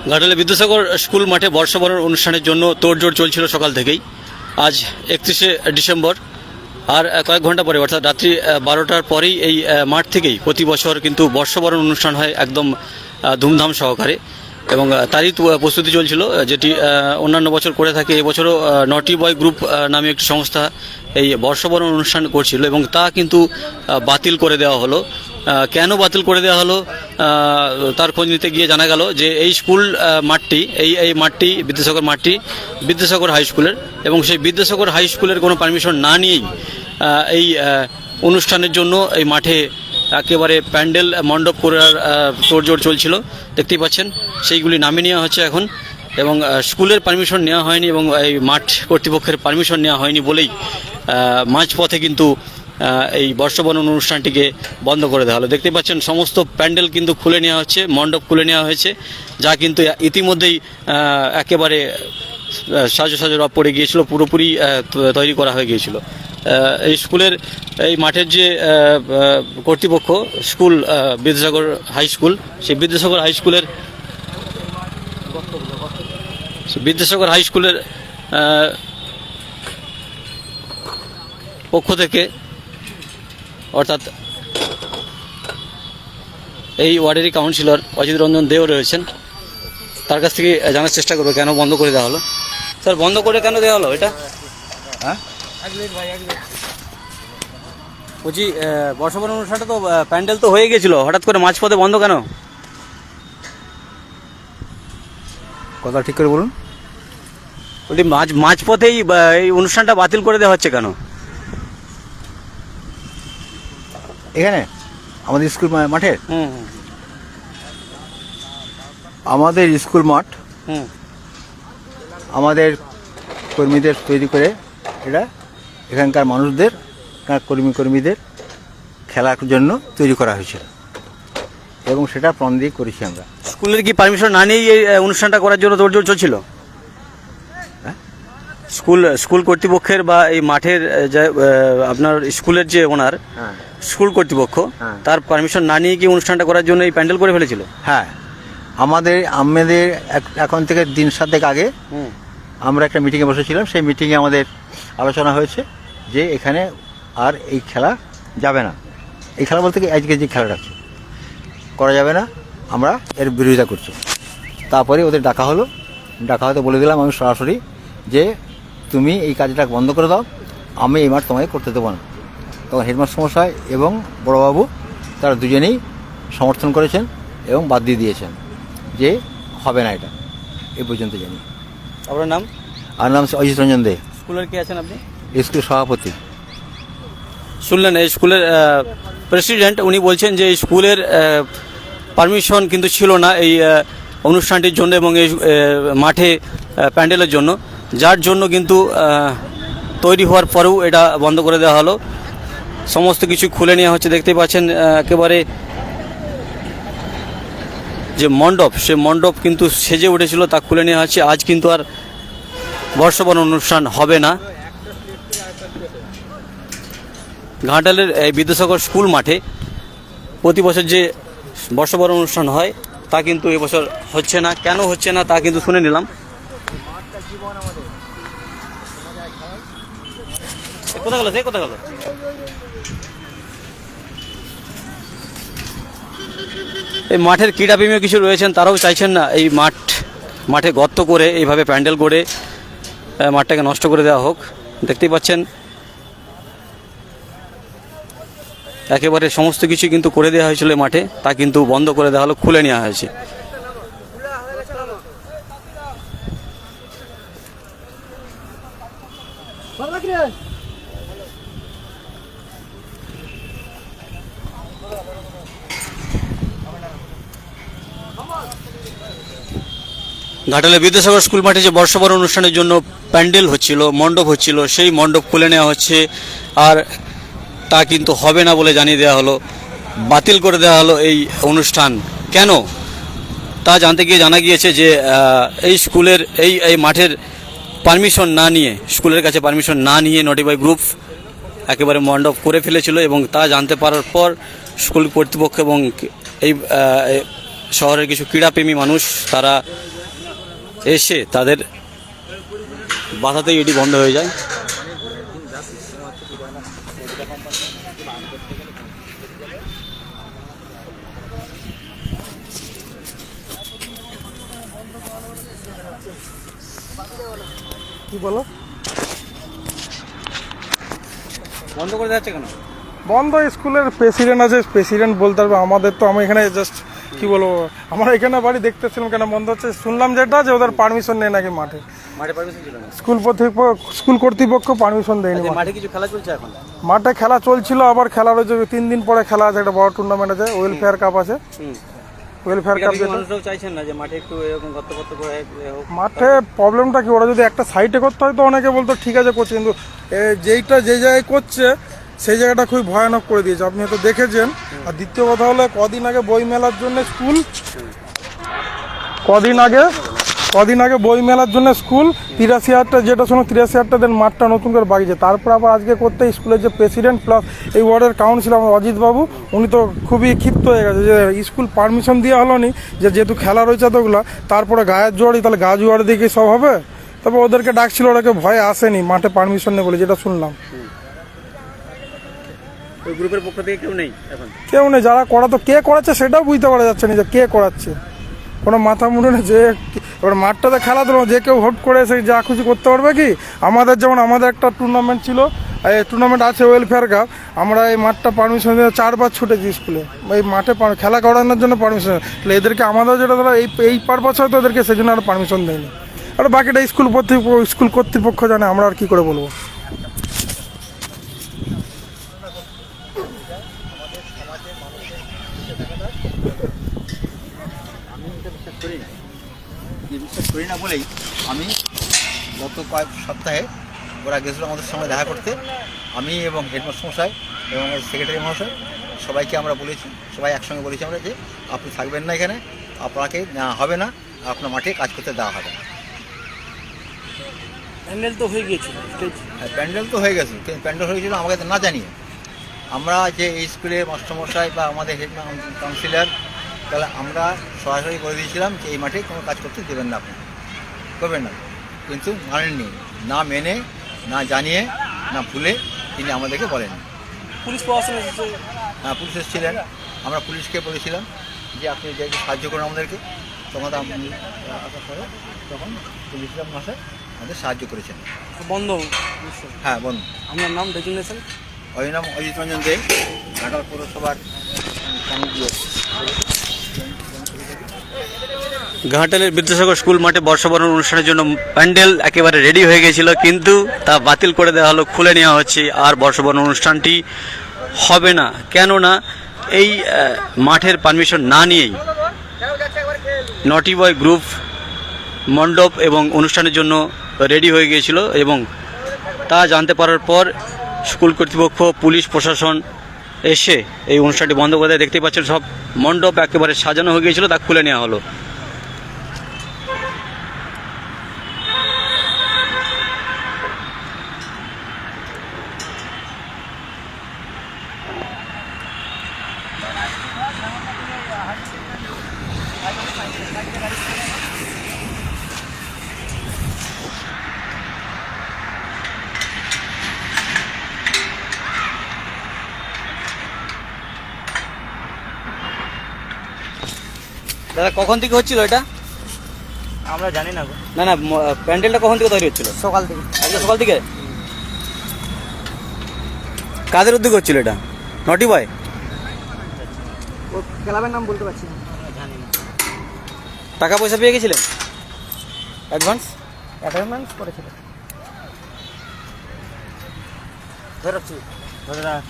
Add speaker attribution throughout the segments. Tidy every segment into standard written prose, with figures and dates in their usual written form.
Speaker 1: ঘাটালে বিদ্যাসাগর স্কুল মাঠে বর্ষবরণ অনুষ্ঠানের জন্য তোড়জোড় চলছিল সকাল থেকেই। আজ 31শে ডিসেম্বর, আর কয়েক ঘন্টা পরে অর্থাৎ রাত্রি 12টার পরেই এই মাঠ থেকেই প্রতি বছর কিন্তু বর্ষবরণ অনুষ্ঠান হয় একদম ধুমধাম সহকারে, এবং তারই প্রস্তুতি চলছিল, যেটি অন্যান্য বছর করে থাকে। এবছরও নটি বয় গ্রুপ নামে একটি সংস্থা এই বর্ষবরণ অনুষ্ঠান করছিল, এবং তা কিন্তু বাতিল করে দেওয়া হলো। কেন বাতিল করে দেওয়া হলো তার খোঁজ নিতে গিয়ে জানা গেল যে এই স্কুল মাঠটি এই মাঠটি বিদ্যাসাগর হাই স্কুলের, এবং সেই বিদ্যাসাগর হাই স্কুলের কোনো পারমিশন না নিয়েই এই অনুষ্ঠানের জন্য এই মাঠে একেবারে প্যান্ডেল মণ্ডপ করার তোড়জোড় চলছিল। দেখতেই পাচ্ছেন সেইগুলি নামিয়ে নেওয়া হচ্ছে এখন, এবং স্কুলের পারমিশন নেওয়া হয়নি এবং এই মাঠ কর্তৃপক্ষের পারমিশন নেওয়া হয়নি বলেই মাঝপথে কিন্তু এই বর্ষবরণ অনুষ্ঠানটিকে বন্ধ করে দেওয়া হলো। দেখতে পাচ্ছেন সমস্ত প্যান্ডেল কিন্তু খুলে নেওয়া হচ্ছে, মণ্ডপ খুলে নেওয়া হয়েছে, যা কিন্তু ইতিমধ্যেই একেবারে সাজো রব পড়ে গিয়েছিল, পুরোপুরি তৈরি করা হয়ে গিয়েছিল। এই স্কুলের এই মাঠের যে কর্তৃপক্ষ স্কুল বিদ্যাসাগর হাই স্কুল, সেই বিদ্যাসাগর হাই স্কুলের পক্ষ থেকে, অর্থাৎ এই ওয়ার্ডেরই কাউন্সিলর অজিত রঞ্জন দেও রয়েছেন, তার কাছ থেকে জানার চেষ্টা করবো কেন বন্ধ করে দেওয়া হলো। স্যার, বন্ধ করে কেন দেওয়া হলো এটা? হ্যাঁ, বলছি বর্ষবরণ অনুষ্ঠানটা তো প্যান্ডেল তো হয়ে গেছিল, হঠাৎ করে মাঝপথে বন্ধ কেন?
Speaker 2: কথা ঠিক করে বলুন।
Speaker 1: বলছি মাঝপথেই এই অনুষ্ঠানটা বাতিল করে দেওয়া হচ্ছে কেন?
Speaker 2: এখানে আমাদের স্কুল মাঠে,
Speaker 1: হুম
Speaker 2: আমাদের স্কুল মাঠ
Speaker 1: হুম
Speaker 2: আমাদের কর্মীদের তৈরি করে এটা এখানকার মানুষদের, কর্মীদের খেলার জন্য তৈরি করা হয়েছিল, এবং সেটা প্রাণ দিয়ে করেছি আমরা।
Speaker 1: স্কুলের কি পারমিশন না নিয়েই এই অনুষ্ঠানটা করার জন্য তোড়জোড় চলছিল?
Speaker 2: হ্যাঁ,
Speaker 1: স্কুল কর্তৃপক্ষের বা এই মাঠের যে আপনার স্কুলের যে ওনার
Speaker 2: হ্যাঁ,
Speaker 1: স্কুল কর্তৃপক্ষ,
Speaker 2: হ্যাঁ,
Speaker 1: তার পারমিশন না নিয়ে কি অনুষ্ঠানটা করার জন্য এই প্যান্ডেল করে ফেলেছিল?
Speaker 2: হ্যাঁ। আমাদের এখন থেকে দিন 7 আগে আমরা একটা মিটিংয়ে বসেছিলাম। সেই মিটিংয়ে আমাদের আলোচনা হয়েছে যে এখানে আর এই খেলা যাবে না। এই খেলা বলতে কি আজকে যে খেলাটা আছে করা যাবে না, আমরা এর বিরোধিতা করছি। তারপরে ওদের ডাকা হতে বলে দিলাম আমি সরাসরি যে তুমি এই কাজটা বন্ধ করে দাও, আমি এই মাঠ তোমাকে করতে দেবো না। তখন হেডমাস্টার মশাই এবং বড়োবাবু তারা দুজনেই সমর্থন করেছেন এবং বাদ দিয়ে দিয়েছেন যে হবে না, এটা এই পর্যন্ত জানি।
Speaker 1: আপনার নাম?
Speaker 2: আর নাম অজিত রঞ্জন দে,
Speaker 1: স্কুলের কি আছেন আপনি?
Speaker 2: স্কুলের সভাপতি।
Speaker 1: শুনলেন এই স্কুলের প্রেসিডেন্ট, উনি বলছেন যে এই স্কুলের পারমিশন কিন্তু ছিল না এই অনুষ্ঠানটির জন্য এবং এই মাঠে প্যান্ডেলের জন্য, যার জন্য কিন্তু তৈরি হওয়ার পরেও এটা বন্ধ করে দেওয়া হলো। সমস্ত কিছু খুলে নেওয়া হচ্ছে। দেখতেই পাচ্ছেন একেবারে যে মণ্ডপ, সে মণ্ডপ কিন্তু সেজে উঠেছিল, তা খুলে নেওয়া হচ্ছে। আজ কিন্তু আর বর্ষবরণ অনুষ্ঠান হবে না। ঘাটালের এই বিদ্যাসাগর স্কুল মাঠে প্রতি বছর যে বর্ষবরণ অনুষ্ঠান হয় তা কিন্তু এবছর হচ্ছে না। কেন হচ্ছে না তা কিন্তু শুনে নিলাম। কোথা গেল? এই মাঠের ক্রীড়াপ্রেমীও কিছু রয়েছেন, তারাও চাইছেন না এই মাঠে গর্ত করে এইভাবে প্যান্ডেল করে মাঠটাকে নষ্ট করে দেওয়া হোক। দেখতেই পাচ্ছেন একেবারে সমস্ত কিছু কিন্তু করে দেওয়া হয়েছিল মাঠে, তা কিন্তু বন্ধ করে দেওয়া হলো, খুলে নেওয়া হয়েছে। ঘাটালে বিদ্যাসাগর স্কুল মাঠে যে বর্ষবরণ অনুষ্ঠানের জন্য প্যান্ডেল হচ্ছিল, মণ্ডপ হচ্ছিল, সেই মণ্ডপ খুলে নেওয়া হচ্ছে, আর তা কিন্তু হবে না বলে জানিয়ে দেওয়া হলো, বাতিল করে দেওয়া হলো এই অনুষ্ঠান। কেন তা জানতে গিয়ে জানা গিয়েছে যে এই স্কুলের এই মাঠের পারমিশন না নিয়ে, স্কুলের কাছে পারমিশন না নিয়ে নটি বয় গ্রুপ একেবারে মণ্ডপ করে ফেলেছিল, এবং তা জানতে পারার পর স্কুল কর্তৃপক্ষ এবং এই শহরের কিছু ক্রীড়াপ্রেমী মানুষ তারা এসে তাদের বাধাতেই এটি বন্ধ হয়ে যায়।
Speaker 3: কি বলো?
Speaker 1: বন্ধ করে যাচ্ছে কেন?
Speaker 3: বন্ধ, স্কুলের প্রেসিডেন্ট আছে, প্রেসিডেন্ট বলতে পারবে। আমাদের তো, আমি এখানে জাস্ট কি বলবো, আমার এখানে বাড়ি দেখতেছিলাম কেন বন্ধ হচ্ছে। শুনলাম যেটা যে ওদের পারমিশন নেই নাকি মাঠে।
Speaker 1: মাঠে পারমিশন ছিল না?
Speaker 3: স্কুল কর্তৃপক্ষ পারমিশন দেয়নি।
Speaker 1: মাঠে কিছু খেলা চলছে এখন?
Speaker 3: মাঠে খেলা চলছিল, আবার খেলা রয়েছে 3 দিন পরে খেলা আছে, একটা বড় টুর্নামেন্ট আছে, ওয়েলফেয়ার কাপ আছে। ওয়েলফেয়ার কাপ
Speaker 1: মানুষরাও চাইছেন না যে মাঠে একটু এরকম গর্ত করে হোক?
Speaker 3: মাঠে প্রবলেমটা কি, ওরা যদি একটা সাইডে করতে হয় তো অনেকে বলতো ঠিক আছে করছে, কিন্তু যেইটা যে জায়গায় করছে সেই জায়গাটা খুবই ভয়ানক করে দিয়েছে, আপনি হয়তো দেখেছেন। আর দ্বিতীয় কথা হলো, কদিন আগে বই মেলার জন্য স্কুল, কদিন আগে বই মেলার জন্য স্কুল 83,000 যেটা শোনো 83,000 দেন, মাঠটা নতুন করে বাগিয়েছে। তারপর আবার আজকে করতে স্কুলের যে প্রেসিডেন্ট প্লাস এই ওয়ার্ডের কাউন্সিলর অজিত বাবু, উনি তো খুবই ক্ষিপ্ত হয়ে গেছে যে স্কুল পারমিশন দেওয়া হলো নি, যেহেতু খেলা রয়েছে এতগুলা, তারপরে গায়ের জোয়ারি, তাহলে গা জোয়ারি দিকে সব হবে। তবে ওদেরকে ডাকছিল, ওরাকে ভয়ে আসেনি, মাঠে পারমিশন নেই বলে, যেটা শুনলাম।
Speaker 1: ওই গ্রুপের পক্ষ থেকে কেউ নেই এখন?
Speaker 3: কেউ নেই, যারা করাতো কে করাচ্ছে সেটাও বুঝতে পারা যাচ্ছে না যে কে করাচ্ছে, কোনো মাথা মুড়ে নেই। যে এবার মাঠটাতে খেলা দিল, যে কেউ হোট করে এসে যা খুশি করতে পারবে কি? আমাদের যেমন আমাদের একটা টুর্নামেন্ট ছিল, এই টুর্নামেন্ট আছে ওয়েলফেয়ার কাপ, আমরা এই মাঠটা পারমিশন দিয়ে 4 বার ছুটেছি স্কুলে, এই মাঠে খেলা করানোর জন্য পারমিশন। তাহলে এদেরকে আমাদের যেটা ধরো এই পারপাস হয়তো এদেরকে সেই জন্য আর পারমিশন দেয়নি। আর বাকিটা স্কুল কর্তৃপক্ষ জানে, আমরা আর কি করে বলবো।
Speaker 2: বিশ্বাস করি না বলেই আমি গত কয়েক সপ্তাহে ওরা গেছিলো আমাদের সঙ্গে দেখা করতে, আমি এবং হেডমাস্টার মশাই এবং সেক্রেটারি মহাশয় সবাইকে আমরা বলেছি, সবাই একসঙ্গে বলেছি আমরা যে আপনি থাকবেন না এখানে, আপনাকে নেওয়া হবে না, আপনার মাঠে কাজ করতে দেওয়া হবে না।
Speaker 1: প্যান্ডেল তো হয়ে গিয়েছিল,
Speaker 2: হ্যাঁ প্যান্ডেল তো হয়ে গেছে, কিন্তু প্যান্ডেল হয়ে গেছিলো আমাকে না জানিয়ে। আমরা যে এই স্কুলের মাস্টারমশাই বা আমাদের হেড কাউন্সিলর, তাহলে আমরা সরাসরি বলে দিয়েছিলাম যে এই মাঠে কোনো কাজ করতে দেবেন না, আপনি করবেন না, কিন্তু মানেননি, না মেনে, না জানিয়ে, না ভুলে তিনি আমাদেরকে বলেন।
Speaker 1: পুলিশ প্রশাসন এসেছে?
Speaker 2: হ্যাঁ পুলিশ এসেছিলেন, আমরা পুলিশকে বলেছিলাম যে আপনি যে সাহায্য করুন আমাদেরকে, তখন আসার পরে তখন পুলিশ মশাই আমাদের সাহায্য করেছেন।
Speaker 1: বন্ধ?
Speaker 2: হ্যাঁ বন্ধ।
Speaker 1: আপনার নাম ডেজিগনেশন?
Speaker 2: ওই নাম অজিত রঞ্জন দে, ঘাটাল পৌরসভার
Speaker 1: ঘাটালের বিদ্যাসাগর স্কুল মাঠে বর্ষবরণ অনুষ্ঠানের জন্য প্যান্ডেল একেবারে রেডি হয়ে গেছিল, কিন্তু তা বাতিল করে দেওয়া হলো, খুলে নেওয়া হচ্ছে। আর বর্ষবরণ অনুষ্ঠানটি হবে না, কেননা এই মাঠের পারমিশন না নিয়েই নটি বয় গ্রুপ মণ্ডপ এবং অনুষ্ঠানের জন্য রেডি হয়ে গিয়েছিল, এবং তা জানতে পারার পর স্কুল কর্তৃপক্ষ, পুলিশ প্রশাসন এসে এই অনুষ্ঠানটি বন্ধ করে দেয়। দেখতেই পাচ্ছেন সব মণ্ডপ একেবারে সাজানো হয়ে গিয়েছিল, তা খুলে নেওয়া হলো। দাদা কখন থেকে হচ্ছিল এটা?
Speaker 4: আমরা জানি না গো।
Speaker 1: না না, প্যান্ডেলটা কখন থেকে তৈরি হচ্ছিল?
Speaker 4: সকাল থেকে।
Speaker 1: আজকে সকাল থেকে? কাদের উদ্যোগ হচ্ছিল এটা? নটি বয়?
Speaker 4: ও ক্লাবের নাম বলতে পারছি না। জানি না।
Speaker 1: টাকা পয়সা পেয়ে গেছিলেন অ্যাডভান্স?
Speaker 4: অ্যাডভান্স করেছিল। ধরে রাখ।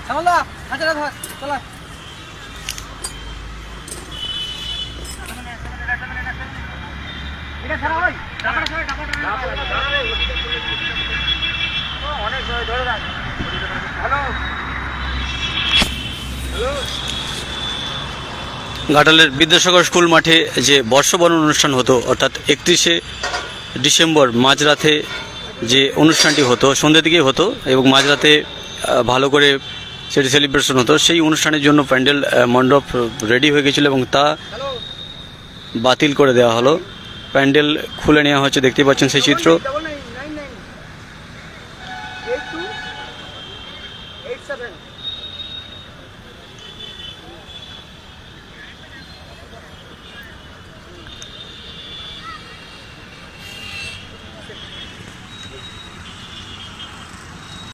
Speaker 4: সামলা হাজারা ধর চলা। এটা ছাড়া হয় অনেক ধরে রাখ। হ্যালো হ্যালো
Speaker 1: ঘাটালের বিদ্যাসাগর স্কুল মাঠে যে বর্ষবরণ অনুষ্ঠান হতো অর্থাৎ 31শে ডিসেম্বর মাঝরাতে যে অনুষ্ঠানটি হতো সন্ধ্যের দিকেই হতো এবং মাঝরাতে ভালো করে সেটি সেলিব্রেশন হতো, সেই অনুষ্ঠানের জন্য প্যান্ডেল মণ্ডপ রেডি হয়ে গেছিলো এবং তা বাতিল করে দেওয়া হলো। প্যান্ডেল খুলে নেওয়া হচ্ছে, দেখতে পাচ্ছেন সেই চিত্র।